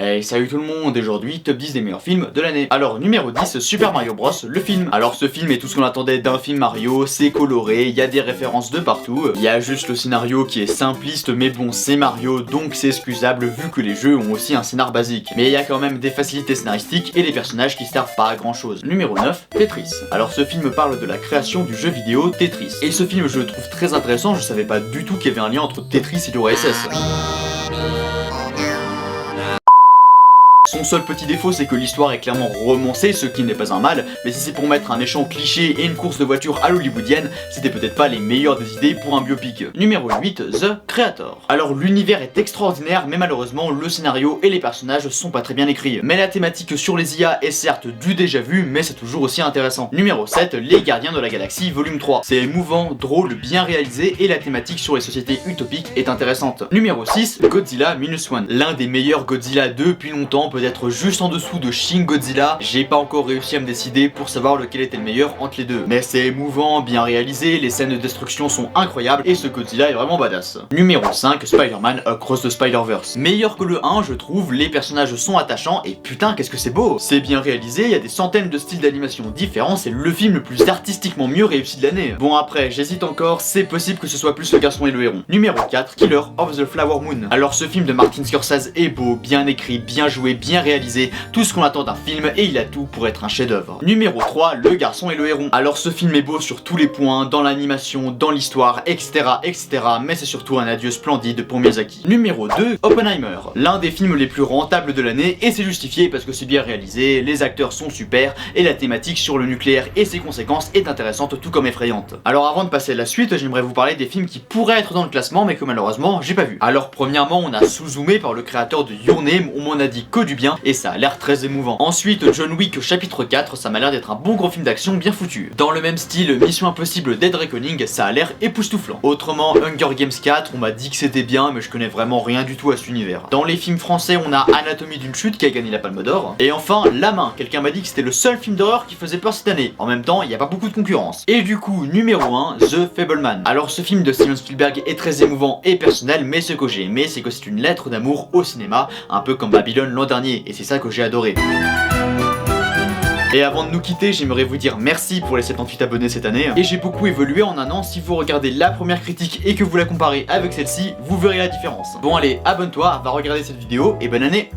Hey, salut tout le monde, aujourd'hui top 10 des meilleurs films de l'année. Alors numéro 10, Super Mario Bros, le film. Alors ce film est tout ce qu'on attendait d'un film Mario, c'est coloré, il y a des références de partout, il y a juste le scénario qui est simpliste mais bon c'est Mario donc c'est excusable vu que les jeux ont aussi un scénar basique. Mais il y a quand même des facilités scénaristiques et des personnages qui servent pas à grand chose. Numéro 9, Tetris. Alors ce film parle de la création du jeu vidéo Tetris. Et ce film je le trouve très intéressant, je savais pas du tout qu'il y avait un lien entre Tetris et l'OSS. Son seul petit défaut c'est que l'histoire est clairement romancée, ce qui n'est pas un mal, mais si c'est pour mettre un méchant cliché et une course de voiture à l'hollywoodienne, c'était peut-être pas les meilleures des idées pour un biopic. Numéro 8, The Creator. Alors l'univers est extraordinaire, mais malheureusement le scénario et les personnages sont pas très bien écrits. Mais la thématique sur les IA est certes du déjà vu, mais c'est toujours aussi intéressant. Numéro 7, Les Gardiens de la Galaxie volume 3. C'est émouvant, drôle, bien réalisé et la thématique sur les sociétés utopiques est intéressante. Numéro 6, Godzilla Minus One. L'un des meilleurs Godzilla depuis longtemps, peut-être juste en dessous de Shin Godzilla. J'ai pas encore réussi à me décider pour savoir lequel était le meilleur entre les deux. Mais c'est émouvant, bien réalisé, les scènes de destruction sont incroyables et ce Godzilla est vraiment badass. Numéro 5, Spider-Man Across the Spider-Verse. Meilleur que le 1 je trouve, les personnages sont attachants et putain qu'est-ce que c'est beau. C'est bien réalisé, il y a des centaines de styles d'animation différents, c'est le film le plus artistiquement mieux réussi de l'année. Bon après, j'hésite encore, c'est possible que ce soit plus le garçon et le héron. Numéro 4, Killer of the Flower Moon. Alors ce film de Martin Scorsese est beau, bien écrit, bien joué, bien réalisé, tout ce qu'on attend d'un film et il a tout pour être un chef-d'œuvre. Numéro 3, Le Garçon et le Héron. Alors ce film est beau sur tous les points, dans l'animation, dans l'histoire, etc., mais c'est surtout un adieu splendide pour Miyazaki. Numéro 2, Oppenheimer. L'un des films les plus rentables de l'année et c'est justifié parce que c'est bien réalisé, les acteurs sont super et la thématique sur le nucléaire et ses conséquences est intéressante tout comme effrayante. Alors avant de passer à la suite, j'aimerais vous parler des films qui pourraient être dans le classement mais que malheureusement j'ai pas vu. Alors premièrement, on a Suzume par le créateur de Your Name, on m'en a dit que du bien et ça a l'air très émouvant. Ensuite, John Wick chapitre 4, ça m'a l'air d'être un bon gros film d'action bien foutu. Dans le même style, Mission Impossible Dead Reckoning, ça a l'air époustouflant. Autrement, Hunger Games 4, on m'a dit que c'était bien, mais je connais vraiment rien du tout à cet univers. Dans les films français, on a Anatomie d'une chute qui a gagné la Palme d'Or. Et enfin, La Main, quelqu'un m'a dit que c'était le seul film d'horreur qui faisait peur cette année. En même temps, il n'y a pas beaucoup de concurrence. Et du coup, numéro 1, The Fableman. Alors ce film de Steven Spielberg est très émouvant et personnel, mais ce que j'ai aimé, c'est que c'est une lettre d'amour au cinéma, un peu comme Babylone l'an dernier, et c'est ça que j'ai adoré. Et avant de nous quitter, j'aimerais vous dire merci pour les 78 abonnés cette année. Et j'ai beaucoup évolué en un an, si vous regardez la première critique et que vous la comparez avec celle-ci, vous verrez la différence. Bon allez, abonne-toi, va regarder cette vidéo et bonne année.